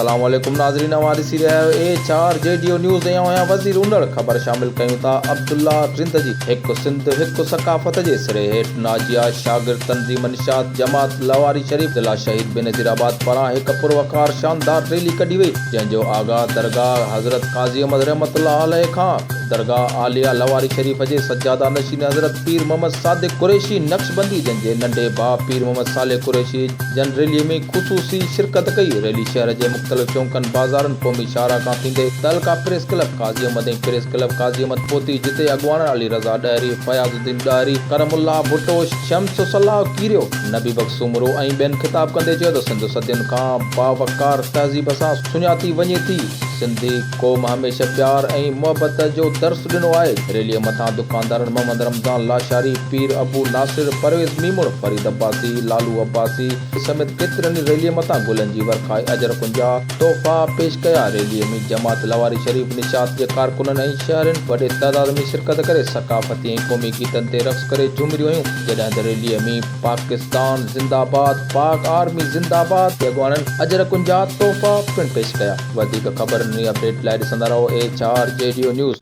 अस्सलाम वालेकुम नाज़रीन, हमारी सी रहियो A4 JDO न्यूज़ ऐं वज़ीर उंदड़ ख़बर शामिल कयूं था। अब्दुल्ला ज़िंदगी हिकु सिंध हिकु सक़ाफ़त जे सिरे हेठि नाजिया शागिर्द तंज़ीम निशात जमात लवारी शरीफ़ ज़िला शहीद बेनज़ीराबाद पारां हिकु पुरवकार शानदार रैली कढी वई, जंहिंजो आगाज़ दरगाह हज़रत क़ाज़ी अहमद रहमतुल्लाह अलैह खां दरगाह आलिया लवारी शरीफ़ जे सज्जादा नशीन हज़रत पीर मोहम्मद सादिक कुरैशी नक्शबंदी जंहिंजे नंढे भाउ पीर मोहम्मद सालेह कुरैशी जन रैलीअ में ख़ुसूसी शिरकत कई। रैली शहर जे मुख़्तलिफ़ चौकनि बाज़ारनि क़ौमी शाहरा खां थींदे तहलका प्रेस क्लब क़ाज़ी अहमद ऐं प्रेस क्लब क़ाज़ी अहमद पहुती, जिते अॻुवान अली रज़ा ॾहरी, फयाज़ुद्दीन ॾहरी, करमुल्लाह भुट्टो, शम्स सलाह कीरियो, नबी बख़्श उमरो ऐं ॿियनि ख़िताब कंदे चयो त सिंध सदियुनि खां बावकार तहज़ीब सां सुञाती वञे थी। सिंधी क़ौम हमेशह प्यार ऐं मुहबत जो दर्स ॾिनो आहे। रैलीअ मथां दुकानदारनि मोहम्मद रमज़ान लाशारी, पीर अबू नासिर, परवेज़ मीमुण, फरीद अब्बासी, लालू अब्बासी समेत केतिरनि रैलीअ मथां गुलनि जी वर्खाए अजर कुंजा तोहफ़ा पेश कया। रैलीअ में जमात लवारी शरीफ़ निशात जे कारकुननि ऐं शहरनि वॾे तइदाद में शिरकत करे सक़ाफ़ती ऐं क़ौमी गीतनि ते रक़्स करे झूमिरियूं हुयूं, जॾहिं त रैलीअ में पाकिस्तान ज़िंदाबाद, पाक आर्मी ज़िंदाबाद जे अॻुवाननि अजर कुंजा तोहफ़ा पिणु पेश कया। वधीक ख़बरनि अपडेट लाइ ॾिसंदा रहो A4 JDO न्यूज़।